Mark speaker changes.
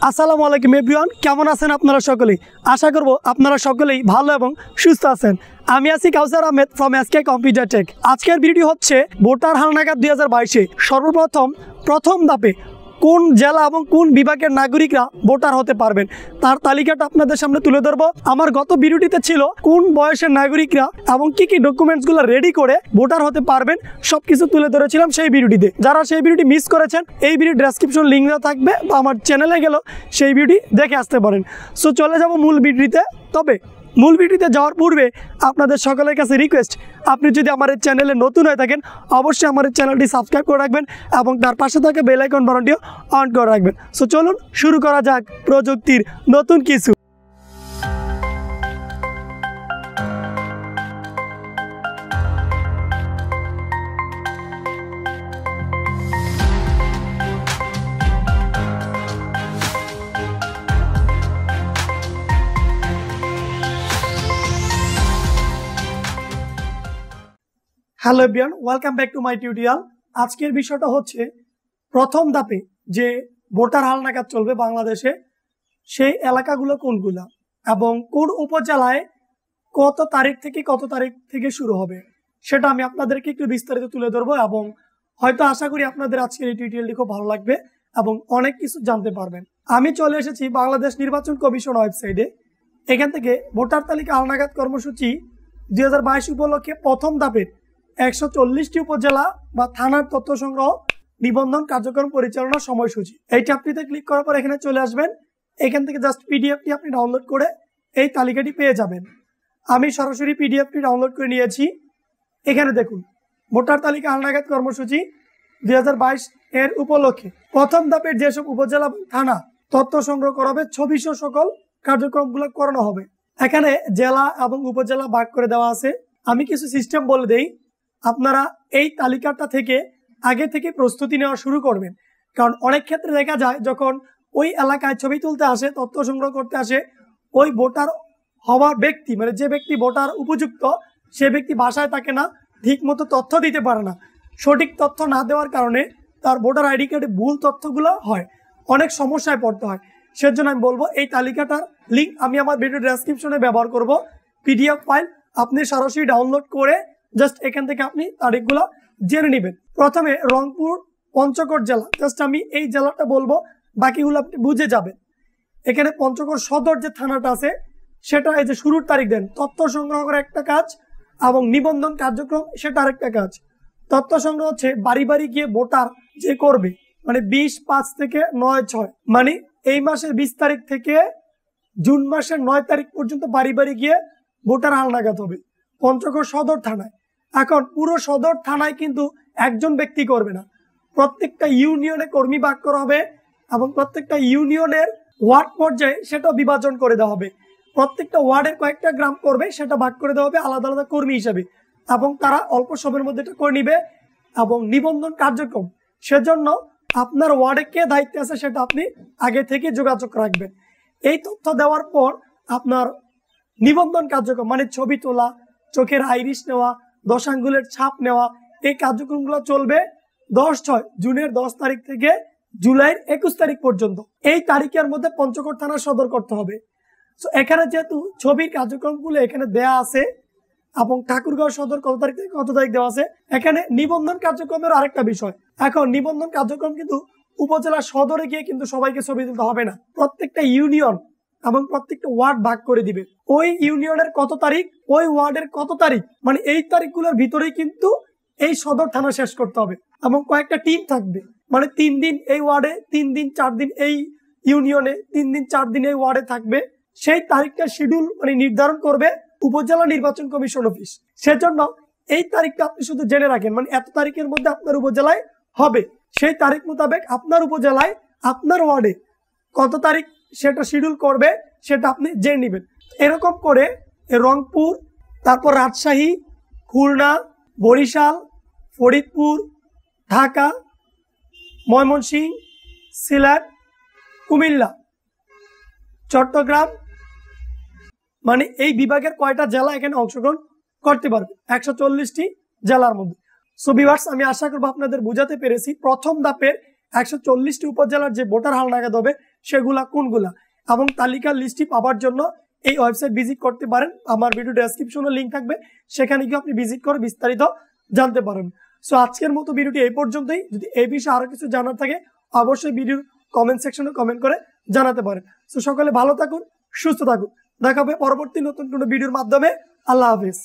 Speaker 1: আসসালামু আলাইকুম এভরিওয়ান, কেমন আছেন আপনারা সকলেই? আশা করব আপনারা সকলেই ভালো এবং সুস্থ আছেন। আমি আছি Kawsar Ahmed from SK computer tech. আজকের ভিডিও হচ্ছে ভোটার হালনাগাদ 2022-এ সর্বপ্রথম প্রথম ধাপে কোন জেলা এবং কোন বিভাগের নাগরিকরা ভোটার হতে পারবেন তার তালিকাটা আপনাদের সামনে তুলে ধরবো। আমার গত ভিডিওটিতে ছিল কোন বয়সের নাগরিকরা এবং কি ডকুমেন্টসগুলো রেডি করে ভোটার হতে পারবেন সবকিছু তুলে ধরেছিলাম সেই ভিডিওটিতে। যারা সেই ভিডিওটি মিস করেছেন এই ভিডিও ডেসক্রিপশন লিঙ্ক দেওয়া থাকবে বা আমার চ্যানেলে গেলেও সেই ভিডিওটি দেখে আসতে পারেন। সো চলে যাব মূল ভিডিওতে। তবে মূল ভিডিওতে যাওয়ার পূর্বে আপনাদের সকলের কাছে রিকোয়েস্ট, আপনি যদি আমার এই চ্যানেলে নতুন হয়ে থাকেন অবশ্যই আমার এই চ্যানেলটি সাবস্ক্রাইব করে রাখবেন এবং তার পাশে থাকা বেল আইকন বাটনটিও অন করে রাখবেন। সো চলুন শুরু করা যাক প্রযুক্তির নতুন কিছু। Hello everyone, welcome back to my tutorial. আজকের বিষয়টা হচ্ছে প্রথম ধাপে যে ভোটার হালনাগাদ চলবে বাংলাদেশে সেই এলাকাগুলো কোনগুলো এবং কোন উপজেলায় কত তারিখ থেকে শুরু হবে সেটা আমি আপনাদেরকে একটু বিস্তারিত তুলে ধরবো এবং হয়তো আশা করি আপনাদের আজকের এই টিউটোরিয়ালটি খুব ভালো লাগবে এবং অনেক কিছু জানতে পারবেন। আমি চলে এসেছি বাংলাদেশ নির্বাচন কমিশন ওয়েবসাইটে। এখান থেকে ভোটার তালিকা হালনাগাদ কর্মসূচি 2022 উপলক্ষে প্রথম ধাপের 140টি উপজেলা বা থানার তথ্য সংগ্রহ নিবন্ধন কার্যক্রম পরিচালনার সময়সূচি, এই ট্যাবটিতে ক্লিক করার পর এখানে চলে আসবেন। এখান থেকে জাস্ট পিডিএফটি আপনি ডাউনলোড করে এই তালিকাটি পেয়ে যাবেন। আমি সরাসরি পিডিএফটি ডাউনলোড করে নিয়েছি। এখানে দেখুন ভোটার তালিকা হালনাগাদ কর্মসূচি 2022 এর উপলক্ষে প্রথম ধাপের যেসব উপজেলা থানা তথ্য সংগ্রহ করা হবে ছবিসহ সকল কার্যক্রমগুলো করানো হবে। এখানে জেলা এবং উপজেলা ভাগ করে দেওয়া আছে। আমি কিছু সিস্টেম বলে দেই, আপনারা এই তালিকাটা থেকে আগে থেকে প্রস্তুতি নেওয়া শুরু করবেন। কারণ অনেক ক্ষেত্রে দেখা যায় যখন ওই এলাকায় ছবি তুলতে আসে, তথ্য সংগ্রহ করতে আসে, ওই ভোটার হওয়ার ব্যক্তি মানে যে ব্যক্তি ভোটার উপযুক্ত সে ব্যক্তি বাসায় থাকে না, ঠিক মতো তথ্য দিতে পারে না। সঠিক তথ্য না দেওয়ার কারণে তার ভোটার আইডি কার্ডে ভুল তথ্যগুলো হয়, অনেক সমস্যায় পড়তে হয়। সেজন্য আমি বলবো এই তালিকাটার লিঙ্ক আমি আমার ভিডিও ডেসক্রিপশনে ব্যবহার করব। পিডিএফ ফাইল আপনি সরাসরি ডাউনলোড করে জাস্ট এখান থেকে আপনি তারিখগুলো জেনে নেবেন। প্রথমে রংপুর পঞ্চগড় জেলা, জাস্ট আমি এই জেলাটা বলবো, বাকিগুলো আপনি বুঝে যাবেন। এখানে পঞ্চগড় সদর যে থানাটা আছে সেটা এই যে শুরুর তারিখ দেন, তথ্য সংগ্রহ করা একটা কাজ এবং নিবন্ধন কার্যক্রম সেটা আরেকটা কাজ। তথ্য সংগ্রহ হচ্ছে বাড়ি বাড়ি গিয়ে ভোটার যে করবে, মানে 20/5 থেকে 9/6 মানে এই মাসের 20 তারিখ থেকে জুন মাসের 9 তারিখ পর্যন্ত বাড়ি বাড়ি গিয়ে ভোটার হালনাগাদ হবে পঞ্চগড় সদর থানায়। এখন পুরো সদর থানায় কিন্তু একজন ব্যক্তি করবে না, প্রত্যেকটা ইউনিয়নে কর্মী ভাগ করা হবে এবং প্রত্যেকটা ইউনিয়নের ওয়ার্ড পর্যায়ে সেটা বিভাজন করে দেওয়া হবে। প্রত্যেকটা ওয়ার্ডের কয়েকটা গ্রাম করবে, সেটা ভাগ করে দেওয়া হবে আলাদা আলাদা কর্মী হিসাবে এবং তারা অল্প সময়ের মধ্যে এটা করে নিবে। এবং নিবন্ধন কার্যক্রম, সেজন্য আপনার ওয়ার্ডে কে দায়িত্বে আছে সেটা আপনি আগে থেকে যোগাযোগ রাখবেন। এই তথ্য দেওয়ার পর আপনার নিবন্ধন কার্যক্রম মানে ছবি তোলা, চোখের আইরিশ নেওয়া, 10 আঙ্গুলের ছাপ নেওয়া, এই কার্যক্রমগুলো চলবে 10/6 জুনের 10 তারিখ থেকে জুলাইয়ের 21 তারিখ পর্যন্ত। এই তারিখের মধ্যে পঞ্চগড় থানা সদর করতে হবে। তো এখানে যেহেতু ছবির কার্যক্রমগুলো এখানে দেয়া আছে এবং ঠাকুরগাঁও সদর কত তারিখ থেকে কত তারিখ দেওয়া আছে, এখানে নিবন্ধন কার্যক্রমের আরেকটা বিষয়। এখন নিবন্ধন কার্যক্রম কিন্তু উপজেলা সদরে গিয়ে কিন্তু সবাইকে ছবি তুলতে হবে না, প্রত্যেকটা ইউনিয়ন এবং প্রত্যেকটা ওয়ার্ড ভাগ করে দিবে। ওই ইউনিয়নের কত তারিখ, ওই ওয়ার্ডের কত তারিখ, মানে এই তারিখগুলোর ভিতরেই কিন্তু এই সদর থানা শেষ করতে হবে। এবং কয়েকটা টিম থাকবে, মানে 3 দিন এই ওয়ার্ডে, 3 দিন 4 দিন এই ইউনিয়নে, 3 দিন 4 দিন এই ওয়ার্ডে থাকবে। সেই তারিখটা শিডিউল মানে নির্ধারণ করবে উপজেলা নির্বাচন কমিশন অফিস। সেজন্য এই তারিখটা আপনি শুধু জেনে রাখেন, মানে এত তারিখের মধ্যে আপনার উপজেলায় হবে, সেই তারিখ মোতাবেক আপনার উপজেলায় আপনার ওয়ার্ডে কত তারিখ সেটা শিডিউল করবে সেটা আপনি জেনে নেবেন। এরকম করে রংপুর, তারপর রাজশাহী, খুলনা, বরিশাল, ফরিদপুর, ঢাকা, ময়মনসিংহ, সিলেট, কুমিল্লা, চট্টগ্রাম, মানে এই বিভাগের কয়টা জেলা এখানে অংশগ্রহণ করতে পারবে 140টি জেলার মধ্যে। সো ভিউয়ার্স, আমি আশা করব আপনাদের বোঝাতে পেরেছি প্রথম ধাপের 140টি উপজেলার যে ভোটার হালনাগাদ হবে সেগুলা কোনগুলা, এবং তালিকার লিস্টটি পাওয়ার জন্য এই ওয়েবসাইট ভিজিট করতে পারেন। আমার ভিডিও ডেসক্রিপশনে লিঙ্ক থাকবে, সেখানে গিয়ে আপনি ভিজিট করে বিস্তারিত জানতে পারেন। সো আজকের মতো ভিডিওটি এই পর্যন্তই। যদি এই বিষয়ে আরো কিছু জানার থাকে অবশ্যই ভিডিওর কমেন্ট সেকশনে কমেন্ট করে জানাতে পারেন। সো সকলে ভালো থাকুন, সুস্থ থাকুন, দেখা হবে পরবর্তী নতুন কোনো ভিডিওর মাধ্যমে। আল্লাহ হাফিজ।